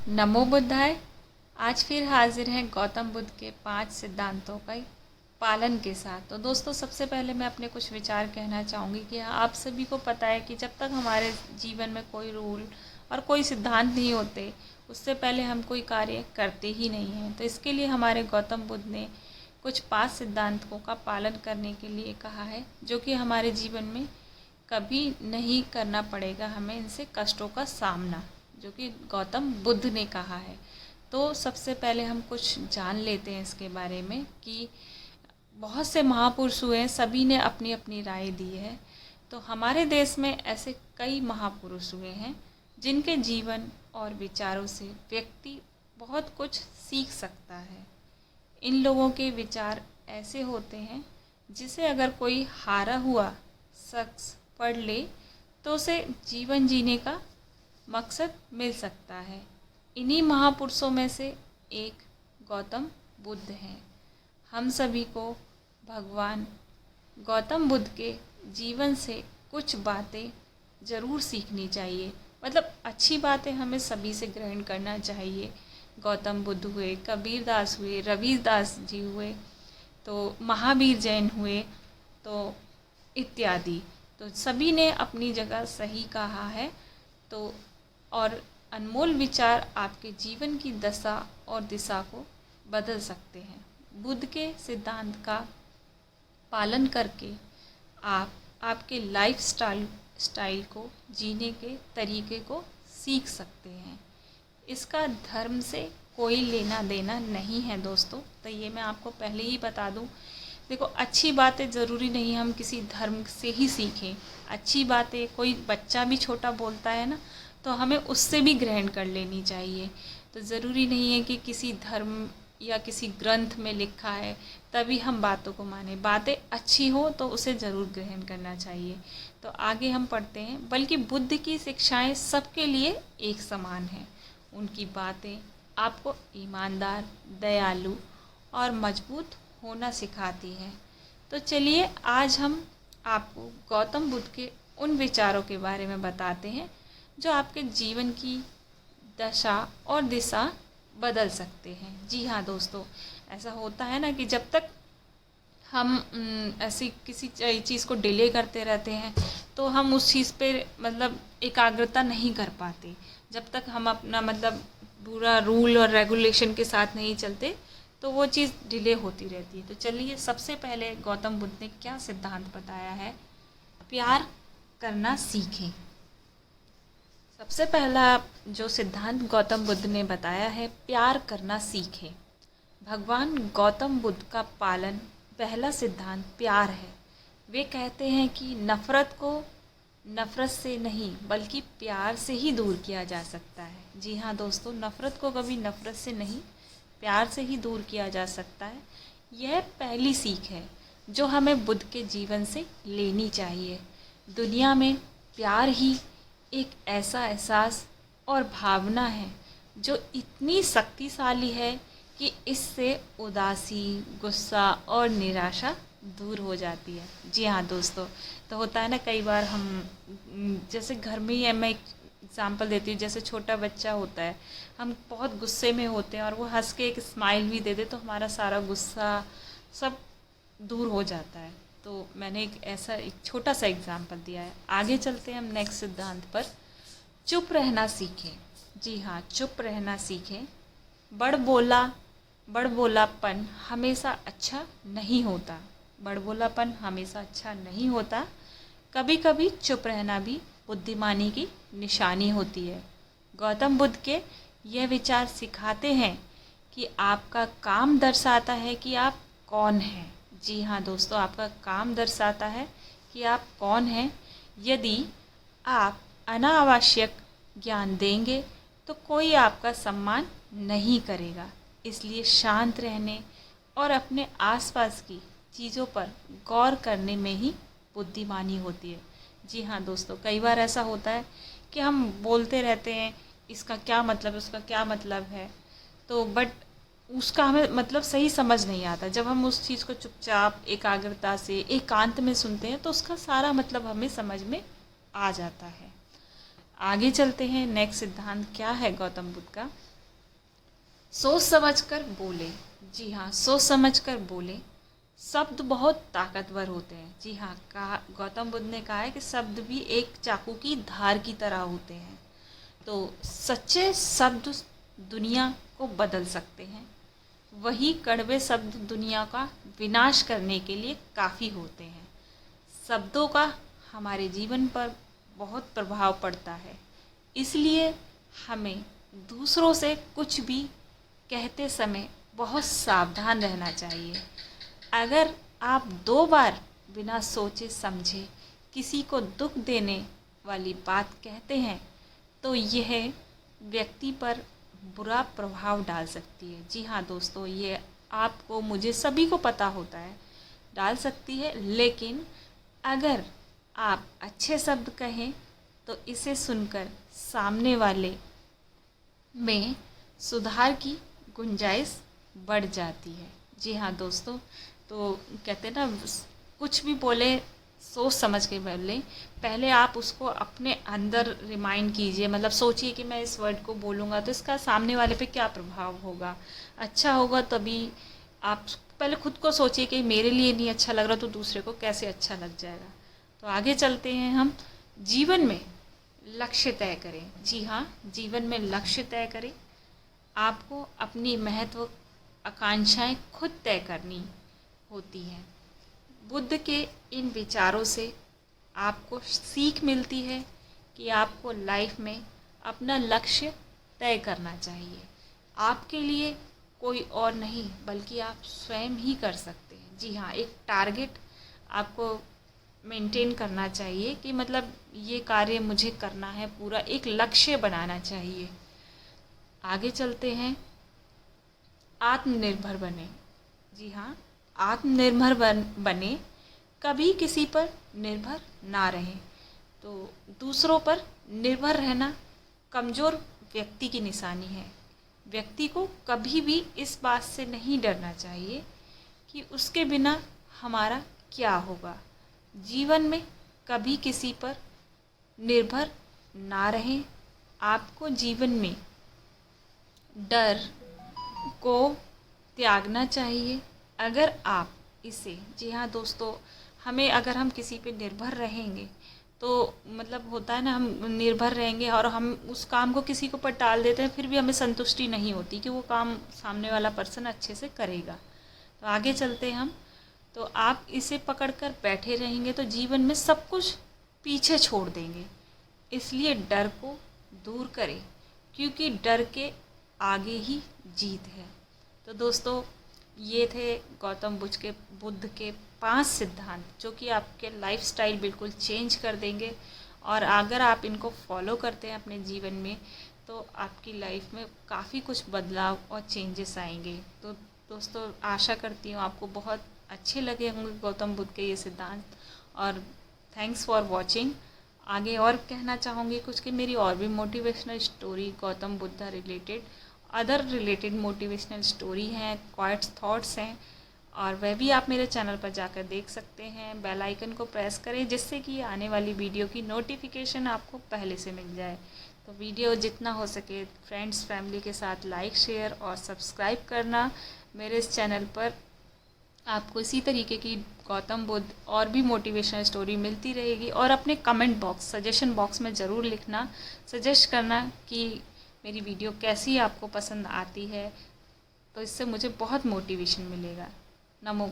नमो बुद्धाय। आज फिर हाजिर हैं गौतम बुद्ध के 5 सिद्धांतों का पालन के साथ। तो दोस्तों, सबसे पहले मैं अपने कुछ विचार कहना चाहूँगी कि आप सभी को पता है कि जब तक हमारे जीवन में कोई रूल और कोई सिद्धांत नहीं होते, उससे पहले हम कोई कार्य करते ही नहीं हैं। तो इसके लिए हमारे गौतम बुद्ध ने कुछ 5 सिद्धांतों का पालन करने के लिए कहा है, जो कि हमारे जीवन में कभी नहीं करना पड़ेगा हमें इनसे कष्टों का सामना, जो कि गौतम बुद्ध ने कहा है। तो सबसे पहले हम कुछ जान लेते हैं इसके बारे में कि बहुत से महापुरुष हुए हैं, सभी ने अपनी अपनी राय दी है। तो हमारे देश में ऐसे कई महापुरुष हुए हैं जिनके जीवन और विचारों से व्यक्ति बहुत कुछ सीख सकता है। इन लोगों के विचार ऐसे होते हैं जिसे अगर कोई हारा हुआ शख्स पढ़ ले तो उसे जीवन जीने का मकसद मिल सकता है। इन्हीं महापुरुषों में से एक गौतम बुद्ध हैं। हम सभी को भगवान गौतम बुद्ध के जीवन से कुछ बातें ज़रूर सीखनी चाहिए। मतलब अच्छी बातें हमें सभी से ग्रहण करना चाहिए। गौतम बुद्ध हुए, कबीर दास हुए, रविदास जी हुए, तो महावीर जैन हुए, तो इत्यादि। तो सभी ने अपनी जगह सही कहा है। तो और अनमोल विचार आपके जीवन की दशा और दिशा को बदल सकते हैं। बुद्ध के सिद्धांत का पालन करके आप आपके लाइफ स्टाइल को जीने के तरीके को सीख सकते हैं। इसका धर्म से कोई लेना देना नहीं है दोस्तों। तो ये मैं आपको पहले ही बता दूं। देखो, अच्छी बातें ज़रूरी नहीं हम किसी धर्म से ही सीखें। अच्छी बातें कोई बच्चा भी छोटा बोलता है ना, तो हमें उससे भी ग्रहण कर लेनी चाहिए। तो ज़रूरी नहीं है कि किसी धर्म या किसी ग्रंथ में लिखा है तभी हम बातों को माने। बातें अच्छी हो तो उसे ज़रूर ग्रहण करना चाहिए। तो आगे हम पढ़ते हैं। बल्कि बुद्ध की शिक्षाएं सबके लिए एक समान हैं। उनकी बातें आपको ईमानदार, दयालु और मजबूत होना सिखाती हैं। तो चलिए आज हम आपको गौतम बुद्ध के उन विचारों के बारे में बताते हैं जो आपके जीवन की दशा और दिशा बदल सकते हैं। जी हाँ दोस्तों, ऐसा होता है ना कि जब तक हम ऐसी किसी चीज़ को डिले करते रहते हैं तो हम उस चीज़ पे मतलब एकाग्रता नहीं कर पाते। जब तक हम अपना मतलब पूरा रूल और रेगुलेशन के साथ नहीं चलते तो वो चीज़ डिले होती रहती है। तो चलिए, सबसे पहले गौतम बुद्ध ने क्या सिद्धांत बताया है। प्यार करना सीखें। सबसे पहला जो सिद्धांत गौतम बुद्ध ने बताया है, प्यार करना सीखें। भगवान गौतम बुद्ध का पालन पहला सिद्धांत प्यार है। वे कहते हैं कि नफ़रत को नफ़रत से नहीं बल्कि प्यार से ही दूर किया जा सकता है। जी हाँ दोस्तों, नफ़रत को कभी नफ़रत से नहीं, प्यार से ही दूर किया जा सकता है। यह पहली सीख है जो हमें बुद्ध के जीवन से लेनी चाहिए। दुनिया में प्यार ही एक ऐसा एहसास और भावना है जो इतनी शक्तिशाली है कि इससे उदासी, गुस्सा और निराशा दूर हो जाती है। जी हाँ दोस्तों, तो होता है ना कई बार हम जैसे घर में ही है, मैं एग्ज़ाम्पल देती हूँ। जैसे छोटा बच्चा होता है, हम बहुत गुस्से में होते हैं और वो हंस के एक स्माइल भी दे दे तो हमारा सारा गुस्सा सब दूर हो जाता है। तो मैंने एक छोटा सा एग्ज़ाम्पल दिया है। आगे चलते हैं हम नेक्स्ट सिद्धांत पर। चुप रहना सीखें। जी हाँ, चुप रहना सीखें। बड़बोलापन हमेशा अच्छा नहीं होता। बड़बोलापन हमेशा अच्छा नहीं होता। कभी कभी चुप रहना भी बुद्धिमानी की निशानी होती है। गौतम बुद्ध के यह विचार सिखाते हैं कि आपका काम दर्शाता है कि आप कौन हैं। जी हाँ दोस्तों, आपका काम दर्शाता है कि आप कौन हैं। यदि आप अनावश्यक ज्ञान देंगे तो कोई आपका सम्मान नहीं करेगा। इसलिए शांत रहने और अपने आसपास की चीज़ों पर गौर करने में ही बुद्धिमानी होती है। जी हाँ दोस्तों, कई बार ऐसा होता है कि हम बोलते रहते हैं इसका क्या मतलब है, उसका क्या मतलब है, तो बट उसका हमें मतलब सही समझ नहीं आता। जब हम उस चीज़ को चुपचाप एकाग्रता से एकांत में सुनते हैं तो उसका सारा मतलब हमें समझ में आ जाता है। आगे चलते हैं। नेक्स्ट सिद्धांत क्या है गौतम बुद्ध का। सोच समझ कर बोले। जी हाँ, सोच समझ कर बोले। शब्द बहुत ताकतवर होते हैं। जी हाँ, कहा गौतम बुद्ध ने कहा है कि शब्द भी एक चाकू की धार की तरह होते हैं। तो सच्चे शब्द दुनिया को बदल सकते हैं, वही कड़वे शब्द दुनिया का विनाश करने के लिए काफ़ी होते हैं। शब्दों का हमारे जीवन पर बहुत प्रभाव पड़ता है, इसलिए हमें दूसरों से कुछ भी कहते समय बहुत सावधान रहना चाहिए। अगर आप 2 बार बिना सोचे समझे किसी को दुख देने वाली बात कहते हैं तो यह व्यक्ति पर बुरा प्रभाव डाल सकती है। जी हाँ दोस्तों, ये आपको मुझे सभी को पता होता है, डाल सकती है। लेकिन अगर आप अच्छे शब्द कहें तो इसे सुनकर सामने वाले में सुधार की गुंजाइश बढ़ जाती है। जी हाँ दोस्तों, तो कहते हैं ना, कुछ भी बोले सोच समझ के बोले। पहले आप उसको अपने अंदर रिमाइंड कीजिए, मतलब सोचिए कि मैं इस वर्ड को बोलूँगा तो इसका सामने वाले पे क्या प्रभाव होगा, अच्छा होगा तभी। आप पहले खुद को सोचिए कि मेरे लिए नहीं अच्छा लग रहा तो दूसरे को कैसे अच्छा लग जाएगा। तो आगे चलते हैं हम। जीवन में लक्ष्य तय करें। जी हाँ, जीवन में लक्ष्य तय करें। आपको अपनी महत्व आकांक्षाएं खुद तय करनी होती हैं। बुद्ध के इन विचारों से आपको सीख मिलती है कि आपको लाइफ में अपना लक्ष्य तय करना चाहिए। आपके लिए कोई और नहीं बल्कि आप स्वयं ही कर सकते हैं। जी हाँ, एक टारगेट आपको मेंटेन करना चाहिए कि मतलब ये कार्य मुझे करना है, पूरा एक लक्ष्य बनाना चाहिए। आगे चलते हैं। आत्मनिर्भर बने। जी हाँ, आत्मनिर्भर बने, कभी किसी पर निर्भर ना रहें। तो दूसरों पर निर्भर रहना कमज़ोर व्यक्ति की निशानी है। व्यक्ति को कभी भी इस बात से नहीं डरना चाहिए कि उसके बिना हमारा क्या होगा। जीवन में कभी किसी पर निर्भर ना रहें। आपको जीवन में डर को त्यागना चाहिए। अगर आप इसे, जी हाँ दोस्तों, हमें अगर हम किसी पे निर्भर रहेंगे तो मतलब होता है ना, हम निर्भर रहेंगे और हम उस काम को किसी को पर टाल देते हैं, फिर भी हमें संतुष्टि नहीं होती कि वो काम सामने वाला पर्सन अच्छे से करेगा। तो आगे चलते हैं हम। तो आप इसे पकड़कर बैठे रहेंगे तो जीवन में सब कुछ पीछे छोड़ देंगे। इसलिए डर को दूर करें, क्योंकि डर के आगे ही जीत है। तो दोस्तों, ये थे गौतम बुद्ध के 5 सिद्धांत जो कि आपके लाइफस्टाइल बिल्कुल चेंज कर देंगे। और अगर आप इनको फॉलो करते हैं अपने जीवन में तो आपकी लाइफ में काफ़ी कुछ बदलाव और चेंजेस आएंगे। तो दोस्तों, आशा करती हूँ आपको बहुत अच्छे लगे होंगे गौतम बुद्ध के ये सिद्धांत। और थैंक्स फॉर वॉचिंग। आगे और कहना चाहूँगी कुछ कि मेरी और भी motivational story Gautam Buddha related, other related motivational story हैं, क्वाइट्स थॉट्स हैं, और वह भी आप मेरे चैनल पर जाकर देख सकते हैं। बेल आइकन को प्रेस करें जिससे कि आने वाली वीडियो की नोटिफिकेशन आपको पहले से मिल जाए। तो वीडियो जितना हो सके फ्रेंड्स फैमिली के साथ लाइक शेयर और सब्सक्राइब करना। मेरे इस चैनल पर आपको इसी तरीके की गौतम बुद्ध और भी मोटिवेशनल स्टोरी मिलती रहेगी। और अपने कमेंट बॉक्स, सजेशन बॉक्स में ज़रूर लिखना, सजेस्ट करना कि मेरी वीडियो कैसी आपको पसंद आती है। तो इससे मुझे बहुत मोटिवेशन मिलेगा। नमो।